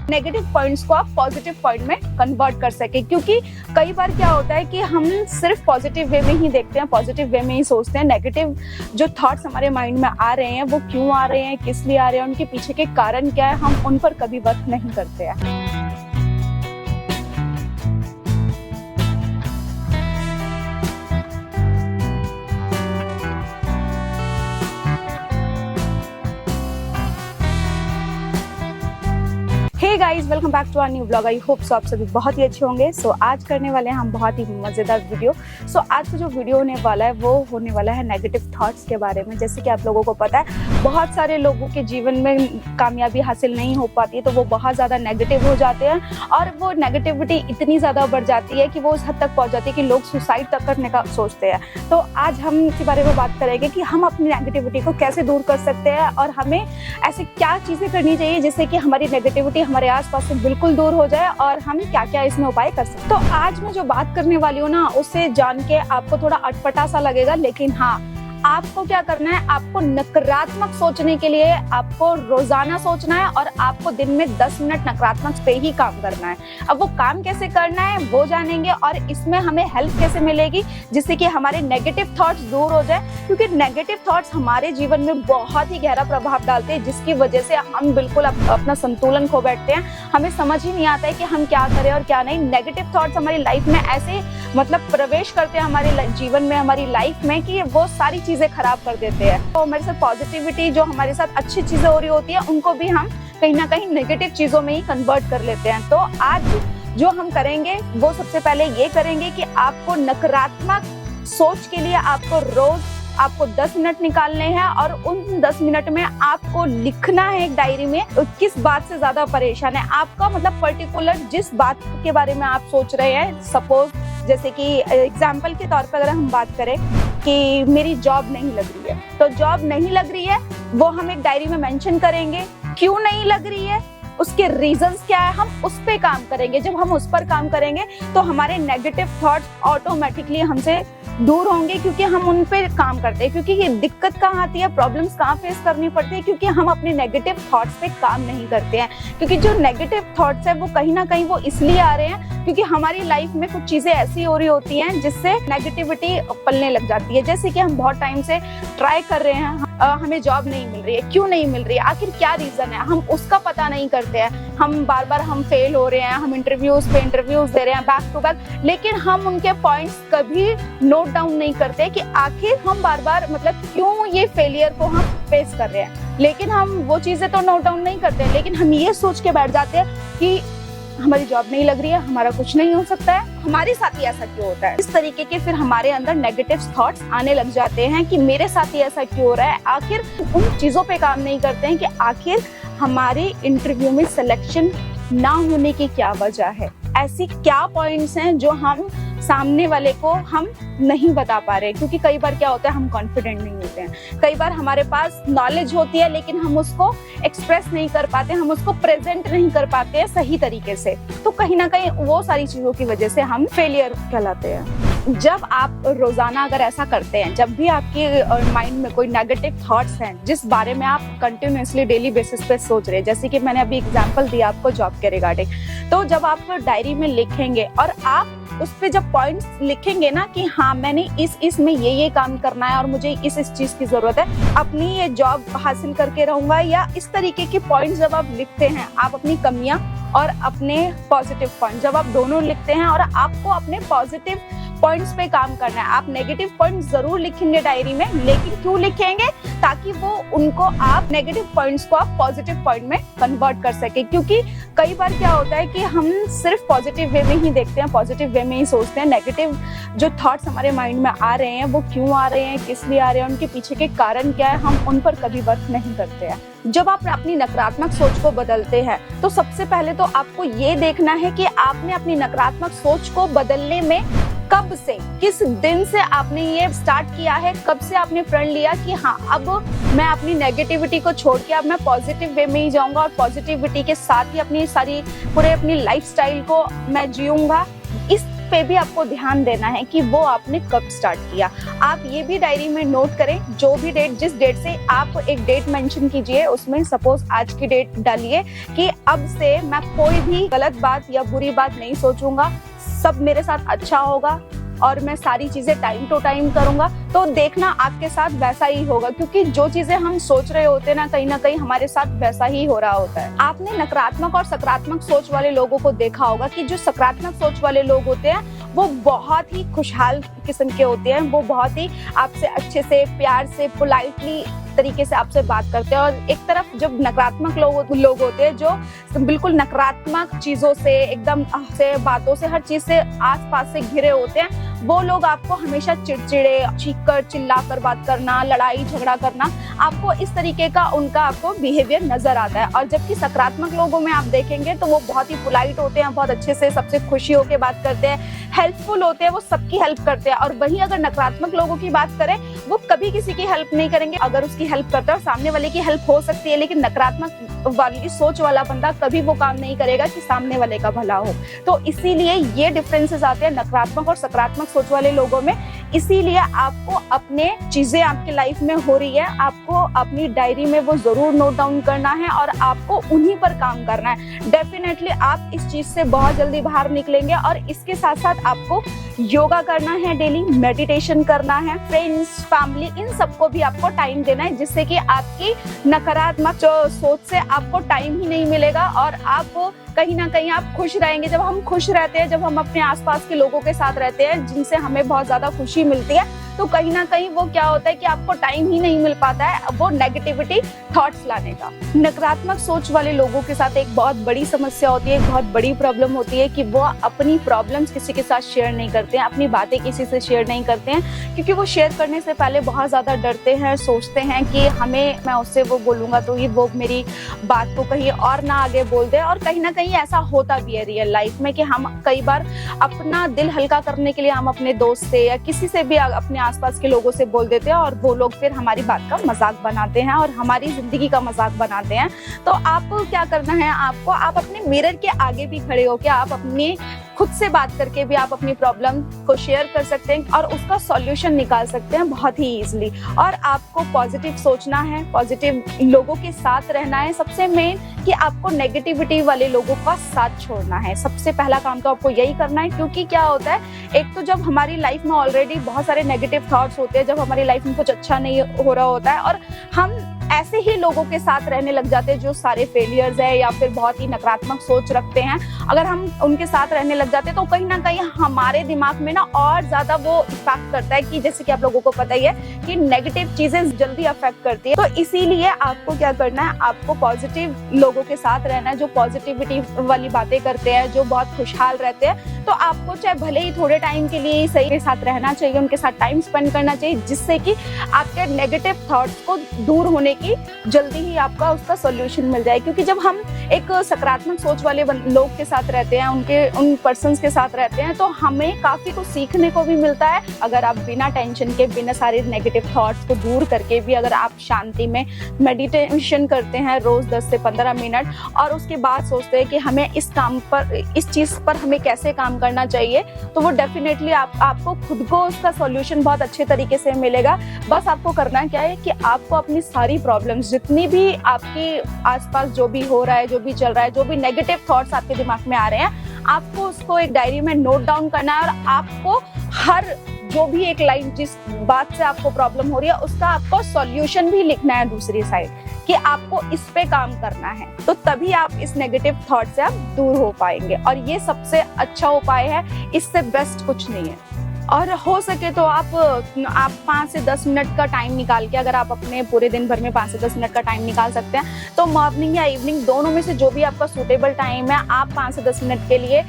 Negative points को आप positive point में कन्वर्ट कर सके। क्योंकि कई बार क्या होता है कि हम सिर्फ पॉजिटिव वे में ही देखते हैं, पॉजिटिव वे में ही सोचते हैं। नेगेटिव जो थॉट्स हमारे माइंड में आ रहे हैं वो क्यों आ रहे हैं, किस लिए आ रहे हैं, उनके पीछे के कारण क्या है, हम उन पर कभी वर्क नहीं करते हैं। Hey guys, welcome back to our new blog. I hope so आप सभी बहुत ही अच्छे होंगे। सो आज करने वाले हैं हम बहुत ही मज़ेदार वीडियो। सो आज का जो वीडियो होने वाला है वो होने वाला है नेगेटिव थॉट्स के बारे में। जैसे कि आप लोगों को पता है, बहुत सारे लोगों के जीवन में कामयाबी हासिल नहीं हो पाती है तो वो बहुत ज़्यादा नेगेटिव हो जाते हैं और वो नेगेटिविटी इतनी ज़्यादा बढ़ जाती है कि वो उस हद तक पहुँच जाती है कि लोग सुसाइड तक करने का सोचते हैं। तो आज हम इसी बारे में बात करेंगे कि हम अपनी नेगेटिविटी को कैसे दूर कर सकते हैं और हमें ऐसी क्या चीज़ें करनी चाहिए जिससे कि हमारी नेगेटिविटी हमारे आसपास से बिल्कुल दूर हो जाए और हम क्या क्या इसमें उपाय कर सकते हैं। तो आज मैं जो बात करने वाली हूँ ना, उससे जान के आपको थोड़ा अटपटा सा लगेगा, लेकिन हाँ, आपको क्या करना है, आपको नकारात्मक सोचने के लिए आपको रोजाना सोचना है और आपको दिन में 10 मिनट नकारात्मक पे ही काम करना है। अब वो काम कैसे करना है वो जानेंगे और इसमें हमें हेल्प कैसे मिलेगी जिससे कि हमारे नेगेटिव थॉट्स दूर हो जाए। क्योंकि नेगेटिव थॉट्स हमारे जीवन में बहुत ही गहरा प्रभाव डालते हैं, जिसकी वजह से हम बिल्कुल अपना संतुलन खो बैठते हैं। हमें समझ ही नहीं आता है कि हम क्या करें और क्या नहीं। नेगेटिव थॉट्स हमारी लाइफ में ऐसे प्रवेश करते हैं हमारे जीवन में, हमारी लाइफ में, कि वो सारी चीजें खराब कर देते हैं। तो हमारे साथ पॉजिटिविटी, जो हमारे साथ अच्छी चीजें हो रही होती है, उनको भी हम कहीं ना कहीं नेगेटिव चीजों में ही कन्वर्ट कर लेते हैं। तो आज जो हम करेंगे वो सबसे पहले ये करेंगे कि आपको नकारात्मक सोच के लिए आपको 10 मिनट निकालने हैं और उन 10 मिनट में आपको लिखना है एक डायरी में किस बात से ज्यादा परेशान है आपका, पर्टिकुलर जिस बात के बारे में आप सोच रहे हैं। सपोज जैसे कि एग्जाम्पल के तौर पर अगर हम बात करें कि मेरी जॉब नहीं लग रही है, तो जॉब नहीं लग रही है वो हम एक डायरी में मेंशन करेंगे। क्यों नहीं लग रही है, उसके रीजंस क्या है, हम उस पे काम करेंगे। जब हम उस पर काम करेंगे तो हमारे नेगेटिव थॉट्स ऑटोमेटिकली हमसे दूर होंगे, क्योंकि हम उन पे काम करते हैं। क्योंकि ये दिक्कत कहाँ आती है, प्रॉब्लम्स कहाँ फेस करनी पड़ती है, क्योंकि हम अपने नेगेटिव थॉट्स पे काम नहीं करते हैं। क्योंकि जो नेगेटिव थॉट्स है वो कहीं ना कहीं वो इसलिए आ रहे हैं क्योंकि हमारी लाइफ में कुछ चीजें ऐसी हो रही होती हैं जिससे नेगेटिविटी पलने लग जाती है। जैसे कि हम बहुत टाइम से ट्राई कर रहे हैं, हमें जॉब नहीं मिल रही है, क्यों नहीं मिल रही है, आखिर क्या रीजन है, हम उसका पता नहीं करते हैं। हम बार बार फेल हो रहे हैं, हम इंटरव्यूज दे रहे हैं बैक टू बैक, लेकिन हम उनके पॉइंट्स कभी नोट डाउन नहीं करते कि आखिर हम बार बार क्यों ये फेलियर को हम फेस कर रहे हैं। लेकिन हम वो चीजें तो नोट डाउन नहीं करते, लेकिन हम ये सोच के बैठ जाते हैं कि हमारी जॉब नहीं लग रही है, हमारा कुछ नहीं हो सकता है, हमारे साथ ही ऐसा क्यों होता है। इस तरीके के फिर हमारे अंदर नेगेटिव थॉट्स आने लग जाते हैं कि मेरे साथ ही ऐसा क्यों हो रहा है। आखिर उन चीजों पे काम नहीं करते हैं कि आखिर हमारे इंटरव्यू में सिलेक्शन ना होने की क्या वजह है, ऐसी क्या पॉइंट्स हैं जो हम सामने वाले को हम नहीं बता पा रहे। क्योंकि कई बार क्या होता है, हम कॉन्फिडेंट नहीं होते हैं, कई बार हमारे पास नॉलेज होती है लेकिन हम उसको एक्सप्रेस नहीं कर पाते, हम उसको प्रेजेंट नहीं कर पाते हैं सही तरीके से। तो कहीं ना कहीं वो सारी चीजों की वजह से हम फेलियर कहलाते हैं। जब आप रोजाना अगर ऐसा करते हैं, जब भी आपके माइंड में कोई नेगेटिव थॉट्स हैं जिस बारे में आप कंटिन्यूअसली डेली बेसिस पे सोच रहे हैं, जैसे कि मैंने अभी एग्जांपल दिया आपको जॉब के रिगार्डिंग, तो जब आप डायरी में लिखेंगे और आप उस पे जब पॉइंट्स लिखेंगे ना कि हाँ मैंने इस में ये काम करना है और मुझे इस चीज की जरूरत है, अपनी ये जॉब हासिल करके रहूंगा, या इस तरीके के पॉइंट्स जब आप लिखते हैं, आप अपनी कमियां और अपने पॉजिटिव पॉइंट जब आप दोनों लिखते हैं और आपको अपने पॉजिटिव पॉइंट्स पे काम करना है। आप नेगेटिव पॉइंट्स जरूर लिखेंगे डायरी में, लेकिन क्यों लिखेंगे, ताकि वो उनको आप नेगेटिव पॉइंट्स को आप पॉजिटिव पॉइंट में कन्वर्ट कर सके। क्योंकि कई बार क्या होता है कि हम सिर्फ पॉजिटिव वे में ही देखते हैं, पॉजिटिव वे में ही सोचते हैं। नेगेटिव जो थॉट्स हमारे माइंड में आ रहे हैं वो क्यों आ रहे हैं, किस लिए आ रहे हैं, उनके पीछे के कारण क्या है, हम उन पर कभी वर्क नहीं करते हैं। जब आप अपनी नकारात्मक सोच को बदलते हैं तो सबसे पहले तो आपको ये देखना है कि आपने अपनी नकारात्मक सोच को बदलने में कब से, किस दिन से आपने ये स्टार्ट किया है, कब से आपने प्रण लिया कि हाँ अब मैं अपनी नेगेटिविटी को छोड़ के अब मैं पॉजिटिव वे में ही जाऊंगा और पॉजिटिविटी के साथ ही अपनी लाइफस्टाइल को मैं जीऊंगा। इस पे भी आपको ध्यान देना है कि वो आपने कब स्टार्ट किया। आप ये भी डायरी में नोट करें, जो भी डेट, जिस डेट से आप एक डेट मेंशन कीजिए, उसमें सपोज आज की डेट डालिए कि अब से मैं कोई भी गलत बात या बुरी बात नहीं सोचूंगा, सब मेरे साथ अच्छा होगा और मैं सारी चीजें टाइम टू टाइम करूंगा। तो देखना आपके साथ वैसा ही होगा, क्योंकि जो चीजें हम सोच रहे होते हैं ना कहीं हमारे साथ वैसा ही हो रहा होता है। आपने नकारात्मक और सकारात्मक सोच वाले लोगों को देखा होगा कि जो सकारात्मक सोच वाले लोग होते हैं वो बहुत ही खुशहाल किस्म के होते हैं, वो बहुत ही आपसे अच्छे से, प्यार से, पोलाइटली तरीके से आपसे बात करते हैं। और एक तरफ जब नकारात्मक लोग होते हैं जो बिल्कुल नकारात्मक चीजों से, एकदम से, बातों से, हर चीज से आसपास से घिरे होते हैं, वो लोग आपको हमेशा चिड़चिड़े, चीख कर, चिल्ला कर बात करना, लड़ाई झगड़ा करना, आपको इस तरीके का उनका आपको बिहेवियर नजर आता है। और जबकि सकारात्मक लोगों में आप देखेंगे तो वो बहुत ही पोलाइट होते हैं, बहुत अच्छे से सबसे खुशी होकर बात करते हैं, हेल्पफुल होते हैं, वो सबकी हेल्प करते हैं। और वहीं अगर नकारात्मक लोगों की बात करें, वो कभी किसी की हेल्प नहीं करेंगे। अगर उसकी हेल्प करता है और सामने वाले की हेल्प हो सकती है, लेकिन नकारात्मक वाली सोच वाला बंदा कभी वो काम नहीं करेगा कि सामने वाले का भला हो। तो इसीलिए ये डिफरेंसेस आते हैं नकारात्मक और सकारात्मक सोच वाले लोगों में। इसीलिए आपको अपने चीजें आपकी लाइफ में हो रही है, आपको अपनी डायरी में वो जरूर नोट डाउन करना है और आपको उन्हीं पर काम करना है। डेफिनेटली आप इस चीज से बहुत जल्दी बाहर निकलेंगे। और इसके साथ साथ आपको योगा करना है, डेली मेडिटेशन करना है, फ्रेंड्स, फैमिली, इन सबको भी आपको टाइम देना है, जिससे कि आपकी नकारात्मक सोच से आपको टाइम ही नहीं मिलेगा और आप कहीं ना कहीं आप खुश रहेंगे। जब हम खुश रहते हैं, जब हम अपने आसपास के लोगों के साथ रहते हैं जिनसे हमें बहुत ज्यादा खुशी मिलती है, तो कहीं ना कहीं वो क्या होता है कि आपको टाइम ही नहीं मिल पाता है वो नेगेटिविटी थॉट्स लाने का। नकारात्मक सोच वाले लोगों के साथ एक बहुत बड़ी समस्या होती है, एक बहुत बड़ी प्रॉब्लम होती है कि वो अपनी प्रॉब्लम्स किसी के साथ शेयर नहीं करते हैं, अपनी बातें किसी से शेयर नहीं करते हैं, क्योंकि वो शेयर करने से पहले बहुत ज्यादा डरते हैं, सोचते हैं कि मैं उससे वो बोलूंगा तो ये वो मेरी बात को कहीं और ना आगे बोल दे। और कहीं ना कहीं ऐसा होता भी है रियल लाइफ में कि हम कई बार अपना दिल हल्का करने के लिए हम अपने दोस्त से या किसी से भी अपने आसपास के लोगों से बोल देते हैं और वो लोग फिर हमारी बात का मजाक बनाते हैं और हमारी जिंदगी का मजाक बनाते हैं। तो आपको क्या करना है, आप अपने मिरर के आगे भी खड़े होकर आप अपने खुद से बात करके भी आप अपनी प्रॉब्लम को शेयर कर सकते हैं और उसका सॉल्यूशन निकाल सकते हैं बहुत ही इजीली। और आपको पॉजिटिव सोचना है, पॉजिटिव लोगों के साथ रहना है। सबसे मेन कि आपको नेगेटिविटी वाले लोगों का साथ छोड़ना है। सबसे पहला काम तो आपको यही करना है, क्योंकि क्या होता है, एक तो जब हमारी लाइफ में ऑलरेडी बहुत सारे नेगेटिव थॉट्स होते हैं, जब हमारी लाइफ में कुछ अच्छा नहीं हो रहा होता है और हम ऐसे ही लोगों के साथ रहने लग जाते हैं जो सारे फेलियर्स है या फिर बहुत ही नकारात्मक सोच रखते हैं, अगर हम उनके साथ रहने लग जाते हैं तो कहीं ना कहीं हमारे दिमाग में ना और ज्यादा वो इफेक्ट करता है कि जैसे कि आप लोगों को पता ही है कि नेगेटिव चीजें जल्दी अफेक्ट करती है। तो इसीलिए आपको क्या करना है, आपको पॉजिटिव लोगों के साथ रहना है जो पॉजिटिविटी वाली बातें करते हैं, जो बहुत खुशहाल रहते हैं। तो आपको चाहे भले ही थोड़े टाइम के लिए सही के साथ रहना चाहिए, उनके साथ टाइम स्पेंड करना चाहिए, जिससे कि आपके नेगेटिव थॉट्स को दूर होने की जल्दी ही आपका उसका सॉल्यूशन मिल जाए। क्योंकि जब हम एक सकारात्मक सोच वाले लोग के साथ रहते हैं, उन पर्सन्स के साथ रहते हैं, तो हमें काफी कुछ सीखने को भी मिलता है। अगर आप बिना टेंशन के, बिना सारे नेगेटिव थॉट्स को दूर करके भी अगर आप शांति में मेडिटेशन करते हैं रोज 10 से 15 मिनट और उसके बाद सोचते हैं कि हमें इस काम पर, इस चीज पर हमें कैसे काम करना चाहिए, तो वो डेफिनेटली आपको खुद को उसका सॉल्यूशन बहुत अच्छे तरीके से मिलेगा। बस आपको करना क्या है कि आपको अपनी सारी प्रॉब्लम्स, जितनी भी आपके आसपास जो भी हो रहा है, जो भी चल रहा है, जो भी नेगेटिव थॉट्स आपके दिमाग में आ रहे हैं, आपको उसको एक डायरी में नोट डाउन करना है और आपको हर जो भी एक लाइन, जिस बात से आपको प्रॉब्लम हो रही है, उसका आपको सॉल्यूशन भी लिखना है दूसरी साइड कि आपको इस पे काम करना है। तो तभी आप इस नेगेटिव थॉट से आप दूर हो पाएंगे और ये सबसे अच्छा उपाय है, इससे बेस्ट कुछ नहीं है। और हो सके तो आप 5 से 10 मिनट का टाइम निकाल के, अगर आप अपने पूरे दिन भर में 5 से 10 मिनट का टाइम निकाल सकते हैं तो मॉर्निंग या इवनिंग दोनों में से जो भी आपका सूटेबल टाइम है, आप 5 से 10 मिनट के लिए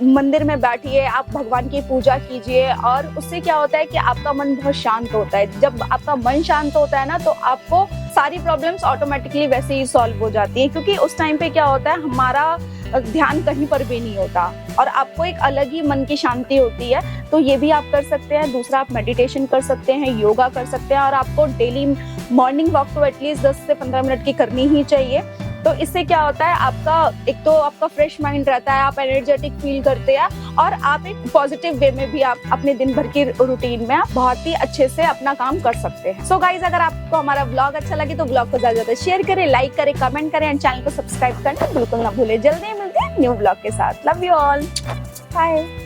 मंदिर में बैठिए, आप भगवान की पूजा कीजिए। और उससे क्या होता है कि आपका मन बहुत शांत होता है। जब आपका मन शांत होता है ना, तो आपको सारी प्रॉब्लम्स ऑटोमेटिकली वैसे ही सॉल्व हो जाती है, क्योंकि उस टाइम पे क्या होता है, हमारा ध्यान कहीं पर भी नहीं होता और आपको एक अलग ही मन की शांति होती है। तो ये भी आप कर सकते हैं। दूसरा, आप मेडिटेशन कर सकते हैं, योगा कर सकते हैं और आपको डेली मॉर्निंग वॉक तो एटलीस्ट 10 से 15 मिनट की करनी ही चाहिए। तो इससे क्या होता है, आपका एक तो आपका फ्रेश माइंड रहता है, आप एनर्जेटिक फील करते हैं और आप एक पॉजिटिव वे में भी आप अपने दिन भर की रूटीन में आप बहुत ही अच्छे से अपना काम कर सकते हैं। सो गाइज, अगर आपको हमारा व्लॉग अच्छा लगे तो व्लॉग को ज्यादा से ज्यादा शेयर करें, लाइक करें, कमेंट करें एंड चैनल को सब्सक्राइब करना बिल्कुल ना भूलें। जल्दी मिलते हैं न्यू व्लॉग के साथ। Love you all, bye.